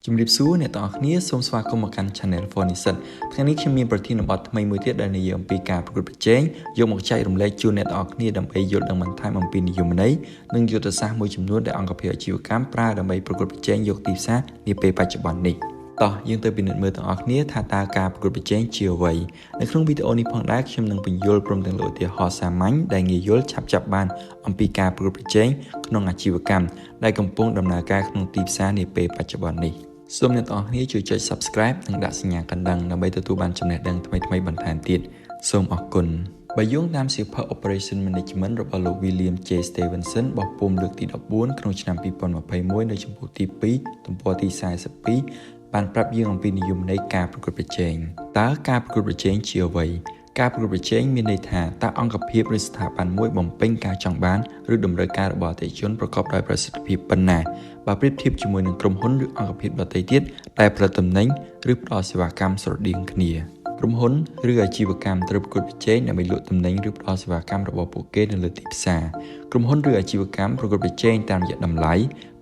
ជំរាបសួរអ្នកទាំងអស់គ្នាសូមស្វាគមន៍មកកាន់ Channel Forniset ថ្ងៃនេះខ្ញុំមានប្រធានបទថ្មីមួយទៀតដែលនិយាយអំពីការប្រកួតប្រជែងយកមកចែករំលែកជូនអ្នកទាំងអស់គ្នាដើម្បីយល់ដឹងបន្ថែមអំពីនិយមន័យនិងយុទ្ធសាស្ត្រមួយចំនួនដែលអង្គភាពអាជីវកម្មប្រើដើម្បីប្រកួតប្រជែងយកទីផ្សារនាពេលបច្ចុប្បន្ននេះតោះយើងទៅពិនិត្យមើលទាំងអស់គ្នាថាតើការប្រកួតប្រជែងជាអ្វីនៅក្នុងវីដេអូនេះផងដែរខ្ញុំនឹងបញ្យល់ព្រមទាំងលើកឧទាហរណ៍សាមញ្ញដែលងាយយល់ឆាប់ចាប់បានអំពីការប្រកួតប្រជែងក្នុងអាជីវកម្មដែលកំពុងដំណើរការក្នុងទីផ្សារនាពេលបច្ចុប្បន្ននេះសូមអ្នកទាំងអស់គ្នាជួយចុច Subscribe និងដាក់សញ្ញាកណ្ដឹងដើម្បីទទួលបានចំណេះដឹងថ្មីៗបន្ថែមទៀតសូមអរគុណបើយោងតាមសៀវភៅ Operation Management របស់លោក William J. Stevenson បោះពុម្ពលើកទី14ក្នុងឆ្នាំ2021នៅចំពោះទី2ទំព័រទី42បានប្រាប់យើងអំពីនិយមន័យការប្រកួតប្រជែងតើការប្រកួតប្រជែងជាអ្វីការប្រកួតប្រជែងមានន័យថាតើអង្គភាពឬស្ថាប័នមួយបំពេញការចង់បានឬតម្រូវការរបស់អតិថិជនប្រកបដោយប្រសិទ្ធភាពប៉ុណ្ណាបើប្រៀបធៀបជាមួយនឹងក្រុមហ៊ុនឬអង្គភាពដទៃទៀតដែលផលិតទំនិញឬផ្ដល់សេវាកម្មស្រដៀងគ្នាក្រុមហ៊ុនឬអាជីវកម្មត្រូវប្រកួតប្រជែងដើម្បីលក់ទំនិញឬផ្ដល់សេវាកម្មរបស់ពួកគេនៅលើទីផ្សារក្រុមហ៊ុនឬអាជីវកម្មប្រកួតប្រជែងតាមរយៈតម្លៃ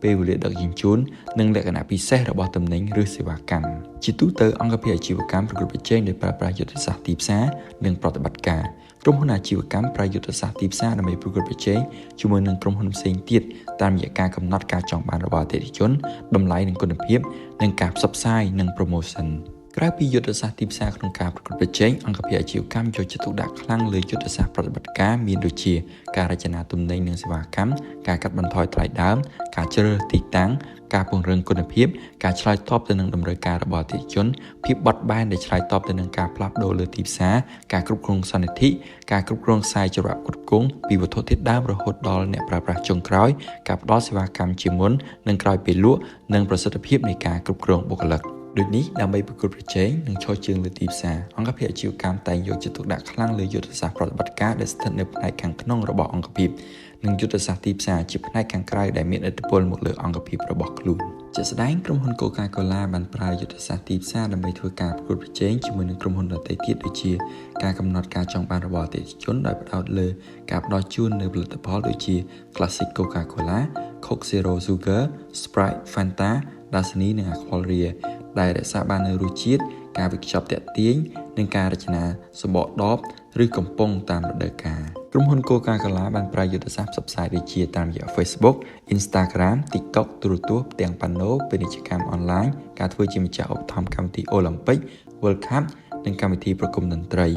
ពេលវេលាដឹកជញ្ជូននិងលក្ខណៈពិសេសរបស់ទំនិញឬសេវាកម្មជាទូទៅអង្គភាពអាជីវកម្មប្រកួតប្រជែងដោយប្រើប្រាស់យុទ្ធសាស្ត្រទីផ្សារនិងប្រតិបត្តិការក្រុមហ៊ុនអាជីវកម្មប្រើយុទ្ធសាស្ត្រទីផ្សារដើម្បីប្រកួតប្រជែងជាមួយនឹងក្រុមហ៊ុនផ្សេងទៀតតាមរយៈការកំណត់ការចង់បានរបស់អតិថិជនតម្លៃនិងគុណភាពនិងការផ្សព្វផ្សាយនិង promotionក្រៅពីយុទ្ធសាស្ត្រទីផ្សារក្នុងការប្រកួតប្រជែងអង្គភាពអាជីវកម្មយកចិត្តទុកដាក់ខ្លាំងលើយុទ្ធសាស្ត្រប្រតិបត្តិការមានដូចជាការរចនាទំនិញនិងសេវាកម្មការកាត់បន្ថយថ្លៃដើមការជ្រើសរើសទីតាំងការពង្រឹងគុណភាពការឆ្លើយតបទៅនឹងតម្រូវការរបស់អតិថិជនភាពបត់បែនដែលឆ្លើយតបទៅនឹងការផ្លាស់ប្ដូរលើទីផ្សារការគ្រប់គ្រងសន្និធិការគ្រប់គ្រងខ្សែចរន្តផ្គត់ផ្គង់ពីវត្ថុធាតុដើមរហូតដល់អ្នកប្រើប្រាស់ចុងក្រោយការផ្ដល់សេវាកម្មជាមុននិងក្រោយពេលលក់និងប្រសិទ្ធភាពនៃការគ្រប់គ្រងបុគ្គលិកដូចនេះដើម្បីប្រកួតប្រជែងនិងឈរជើងលើទីផ្សារអង្គភាពអាជីវកម្មតែងយកចិត្តទុកដាក់ខ្លាំងលើយុទ្ធសាស្ត្រប្រតិបត្តិការដែលស្ថិតនៅផ្នែកខាងក្នុងរបស់អង្គភាពនិងយុទ្ធសាស្ត្រទីផ្សារជាផ្នែកខាងក្រៅដែលមានឥទ្ធិពលមកលើអង្គភាពរបស់ខ្លួនជាក់ស្ដែងក្រុមហ៊ុន Coca-Cola បានប្រើយុទ្ធសាស្ត្រទីផ្សារដើម្បីធ្វើការប្រកួតប្រជែងជាមួយនឹងក្រុមហ៊ុនដទៃទៀតដូចជាការកំណត់ការចង់បានរបស់អតិថិជនដោយផ្ដោតលើការផ្ដល់ជូននូវផលិតផលដូចជា Classic Coca-Cola, Coke Zero Sugar, Sprite, Fanta, Dasani និង Aquaria ដែលរក្សាបាននូវរសជាតិការវេចខ្ចប់ទាក់ទាញនិងការរចនាសម្បកដបឬកំប៉ុងតាមរដូវកាលក្រុមហ៊ុន Coca-Cola បានប្រើយុទ្ធសាស្ត្រផ្សព្វផ្សាយដូចជាតាមរយៈ Facebook, Instagram, TikTok ទូរទស្សន៍ផ្ទាំងប៉ាណូពាណិជ្ជកម្មអនឡាញការធ្វើជាម្ចាស់ឧបត្ថម្ភកម្មវិធីអូឡ িম্প ិក World Cup និងកម្មវិធីប្រគំតន្ត្រី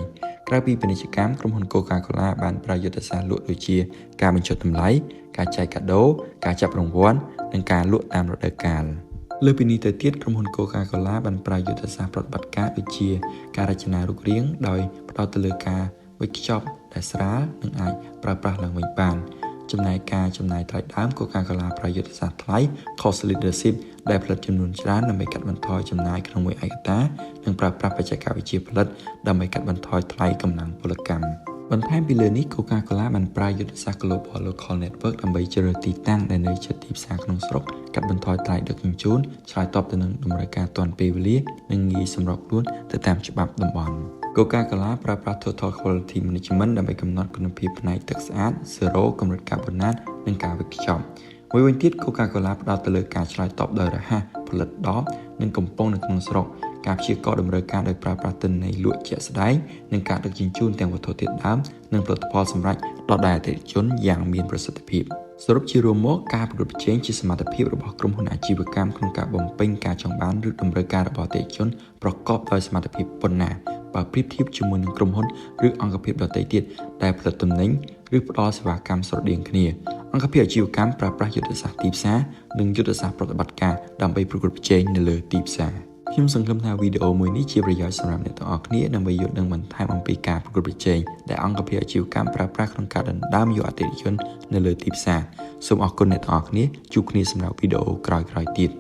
ក្រៅពីពាណិជ្ជកម្មក្រុមហ៊ុន Coca-Cola បានប្រើយុទ្ធសាស្ត្រលក់ដូចជាការបញ្ចុះតម្លៃការចែកកាដូការចាប់រង្វាន់និងការលក់តាមរដូវកាលលើពីនេះទៅទៀតក្រុមហ៊ុន Coca-Cola បានប្រើយុទ្ធសាស្ត្រប្រតិបត្តិការដូចជាការរចនារូបរាងដោយផ្ដោតទៅលើការវេចខ្ចប់ដែលស្រាលនិងអាចប្រើប្រាស់ឡើងវិញបានចំណែកការចំណាយថ្លៃដើម Coca-Cola ប្រើយុទ្ធសាស្ត្រថ្លៃ Cost Leadership ដែលផលិតចំនួនច្រើនដើម្បីកាត់បន្ថយចំណាយក្នុងមួយឯកតានិងប្រើប្រាស់បច្ចេកវិទ្យាផលិតដើម្បីកាត់បន្ថយថ្លៃកម្លាំងពលកម្មបន្ថែមពីលើនេះ Coca-Cola បានប្រើយុទ្ធសាស្ត្រ Global Local Network ដើម្បីជ្រើសរើសទីតាំងដែលនៅជិតទីផ្សារក្នុងស្រុកកាត់បន្ថយថ្លៃដឹកជញ្ជូនឆ្លើយតបទៅនឹងតម្រូវការទាន់ពេលវេលានិងងាយសម្របខ្លួនទៅតាមច្បាប់តំបន់ Coca-Cola ប្រើប្រាស់ Total Quality Management ដើម្បីកំណត់គុណភាពផ្នែកទឹកស្អាត Zero កម្រិតកាបូណាតនិងការវេចខ្ចប់មួយវិញទៀត Coca-Cola ផ្ដោតទៅលើការឆ្លើយតបដោយរហ័សផលិតដបនិងកំប៉ុងនៅក្នុងស្រុកការព្យាករណ៍តម្រូវការដោយប្រើប្រាស់ទិន្នន័យលក់ជាក់ស្ដែងនិងការដឹកជញ្ជូនទាំងវត្ថុធាតុដើមនិងផលិតផលសម្រាប់ដល់ដៃអតិថិជនយ៉ាងមានប្រសិទ្ធភាពសរុបជារួមមកការប្រកួតប្រជែងជាសមត្ថភាពរបស់ក្រុមហ៊ុនអាជីវកម្មក្នុងការបំពេញការចង់បានឬតម្រូវការរបស់អតិថិជនប្រកបដោយសមត្ថភាពប៉ុណ្ណាបើប្រៀបធៀបជាមួយនឹងក្រុមហ៊ុនឬអង្គភាពដទៃទៀតដែលផលិតទំនិញឬផ្ដល់សេវាកម្មស្រដៀងគ្នាអង្គភាពអាជីវកម្មប្រើប្រាស់យុទ្ធសាស្ត្រទីផ្សារនិងយុទ្ធសាស្ត្រប្រតិបត្តិការដើម្បីប្រកួតប្រជែងនៅលើទីផ្សារខ្ញុំសង្ឃឹមថាវីដេអូមួយនេះជាប្រយោជន៍សម្រាប់អ្នកទាំងអស់គ្នាដើម្បីយល់ដឹងបន្ថែមអំពីការប្រកួតប្រជែងដែលអង្គភាពអាជីវកម្មប្រើប្រាស់ក្នុងការដណ្ដើមយកអតិថិជននៅលើទីផ្សារសូមអរគុណអ្នកទាំងអស់គ្នាជួបគ្នាសម្រាប់វីដេអូក្រោយៗទៀត